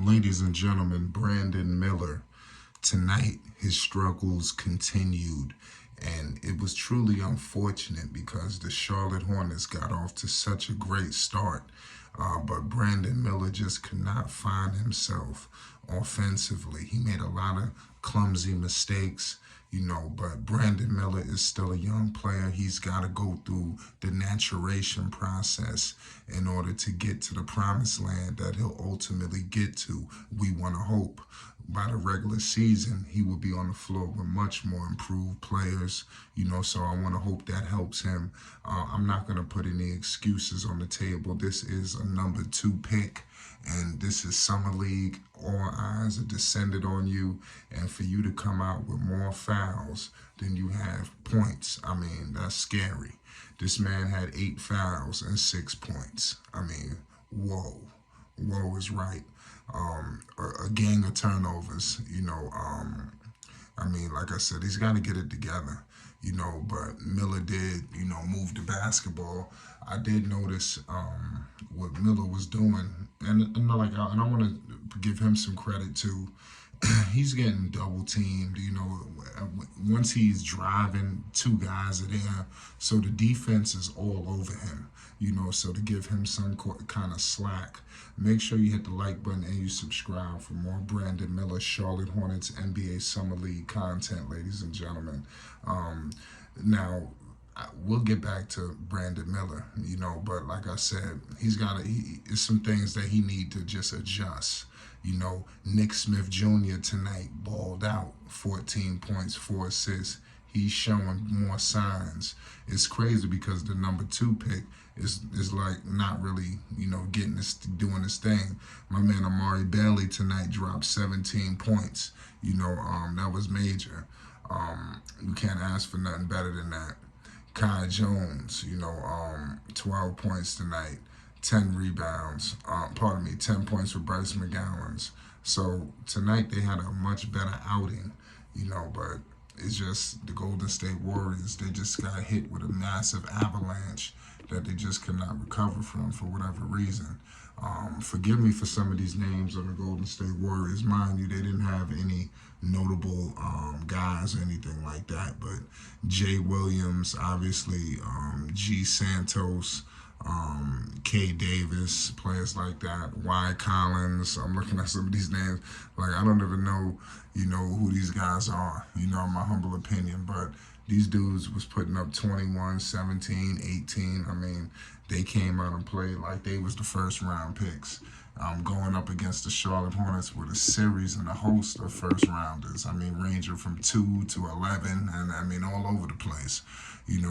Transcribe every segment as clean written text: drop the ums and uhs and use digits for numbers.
Ladies and gentlemen, Brandon Miller. Tonight, his struggles continued, and it was truly unfortunate because the Charlotte Hornets got off to such a great start. But Brandon Miller just could not find himself offensively. He made a lot of clumsy mistakes, but Brandon Miller is still a young player. He's got to go through the maturation process in order to get to the promised land that he'll ultimately get to. We want to hope by the regular season he will be on the floor with much more improved players, so I want to hope that helps him. I'm not going to put any excuses on the table. This is a number 2 pick, and this is Summer League. All eyes are descended on you, and for you to come out with more fouls than you have points, that's scary. This man had 8 fouls and 6 points. Whoa. Whoa is right. A gang of turnovers, like I said, he's got to get it together, but Miller did, move the basketball. I did notice what Miller was doing, and I want to give him some credit too. He's getting double teamed, once he's driving, 2 guys are there, so the defense is all over him, so to give him some kind of slack. Make sure you hit the like button and you subscribe for more Brandon Miller, Charlotte Hornets, NBA Summer League content, ladies and gentlemen. Now, we'll get back to Brandon Miller, but like I said, it's some things that he need to just adjust. Nick Smith Jr. tonight balled out, 14 points, 4 assists. He's showing more signs. It's crazy because the number 2 pick is like not really, doing this thing. My man Amari Bailey tonight dropped 17 points. That was major. You can't ask for nothing better than that. Kai Jones, 12 points tonight. 10 rebounds, 10 points for Bryce McGowens. So tonight they had a much better outing, but it's just the Golden State Warriors, they just got hit with a massive avalanche that they just could not recover from for whatever reason. Forgive me for some of these names on the Golden State Warriors. Mind you, they didn't have any notable guys or anything like that, but Jay Williams, obviously, G. Santos, K. Davis, players like that, Y. Collins. I'm looking at some of these names, like I don't even know, who these guys are, in my humble opinion, but these dudes was putting up 21, 17, 18. They came out and played like they was the first round picks. Going up against the Charlotte Hornets with a series and a host of first rounders. Ranging from 2 to 11, and all over the place.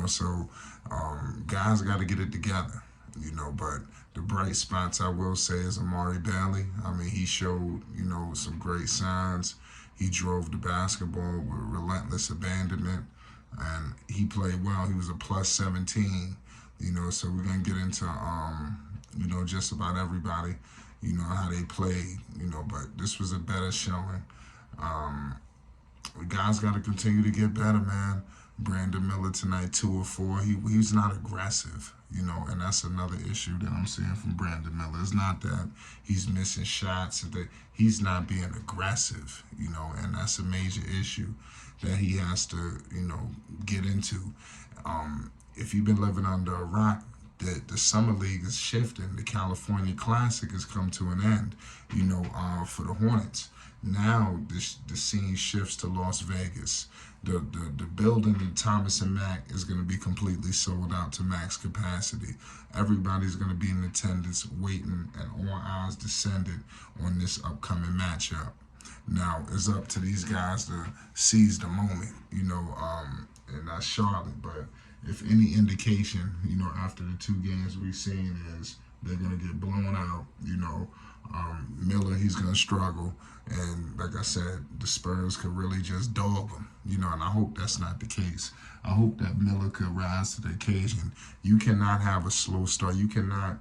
So guys got to get it together. But the bright spots I will say is Amari Bailey. He showed, some great signs. He drove the basketball with relentless abandonment, and he played well. He was a plus 17. So we're gonna get into just about everybody, how they played, but this was a better showing. Guys got to continue to get better, man. Brandon Miller tonight, 2 of 4. He's not aggressive, and that's another issue that I'm seeing from Brandon Miller. It's not that he's missing shots, that he's not being aggressive, and that's a major issue that he has to, get into. If you've been living under a rock, the Summer League is shifting. The California Classic has come to an end, for the Hornets. Now the scene shifts to Las Vegas. The building in Thomas and Mack is going to be completely sold out to max capacity. Everybody's going to be in attendance, waiting, and all eyes descended on this upcoming matchup. Now it's up to these guys to seize the moment, and that's Charlotte. But if any indication, after the 2 games we've seen is they're going to get blown out, Miller, he's going to struggle. And like I said, the Spurs could really just dog him, and I hope that's not the case. I hope that Miller could rise to the occasion. You cannot have a slow start. You cannot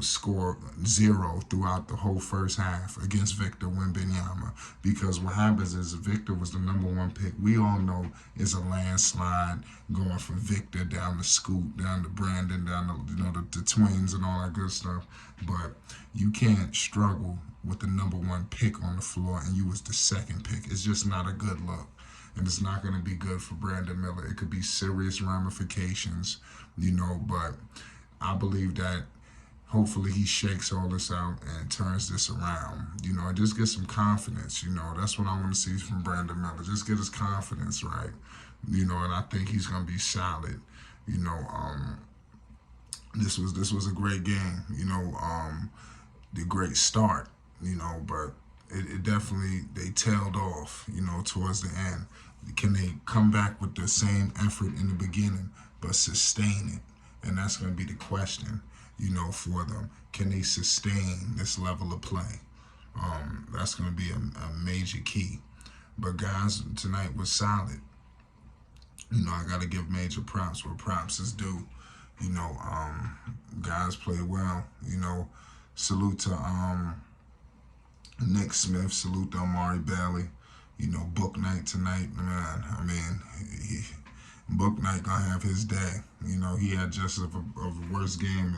score 0 throughout the whole first half against Victor Wembanyama. Because what happens is Victor was the #1 pick. We all know it's a landslide going from Victor down to Scoot, down to Brandon, down to the twins and all that good stuff. But you can't struggle with the #1 pick on the floor and you was the second pick. It's just not a good look. And it's not going to be good for Brandon Miller. It could be serious ramifications, but I believe that hopefully he shakes all this out and turns this around, and just get some confidence, that's what I want to see from Brandon Miller. Just get his confidence right, and I think he's going to be solid. This was a great game, the great start, but it definitely, they tailed off, towards the end. Can they come back with the same effort in the beginning, but sustain it? And that's going to be the question, for them. Can they sustain this level of play? That's going to be a major key. But guys, tonight was solid. I got to give major props where props is due. Guys played well. Salute to Nick Smith. Salute to Amari Bailey. Book night tonight, man. I mean, Book night gonna have his day. He had just of a worse game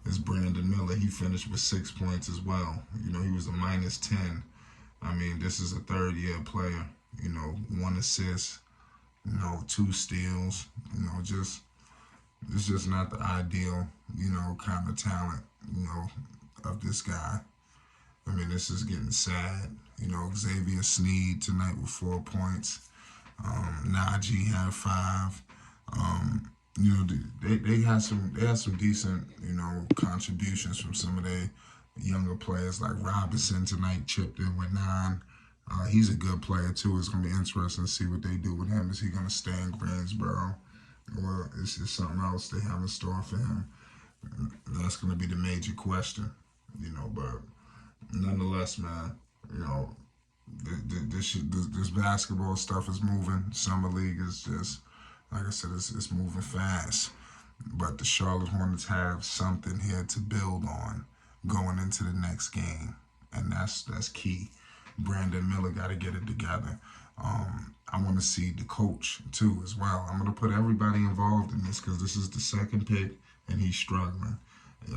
as Brandon Miller. He finished with 6 points as well. He was a -10. I mean, this is a third-year player. 1 assist. 2 steals. It's just not the ideal, kind of talent, of this guy. I mean, this is getting sad. Xavier Sneed tonight with 4 points. Najee had 5. They had some decent, contributions from some of their younger players, like Robinson tonight chipped in with 9. He's a good player too. It's gonna be interesting to see what they do with him. Is he gonna stay in Greensboro, or is there something else they have in store for him? That's gonna be the major question, But nonetheless, man, this basketball stuff is moving. Summer League is just, like I said, it's moving fast. But the Charlotte Hornets have something here to build on going into the next game, and that's key. Brandon Miller got to get it together. I want to see the coach too as well. I'm going to put everybody involved in this because this is the second pick and he's struggling.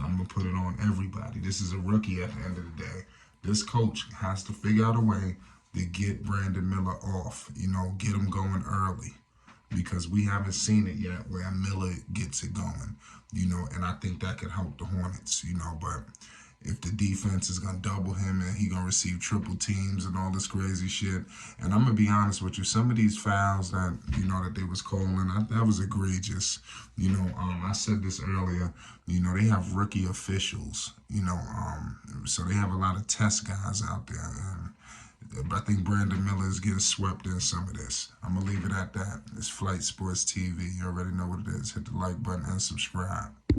I'm going to put it on everybody. This is a rookie at the end of the day. This coach has to figure out a way to get Brandon Miller off, get him going early, because we haven't seen it yet where Miller gets it going, and I think that could help the Hornets, but if the defense is going to double him and he going to receive triple teams and all this crazy shit. And I'm going to be honest with you, some of these fouls that, that they was calling, that was egregious. I said this earlier, they have rookie officials, so they have a lot of test guys out there. But I think Brandon Miller is getting swept in some of this. I'm going to leave it at that. It's Flight Sports TV. You already know what it is. Hit the like button and subscribe.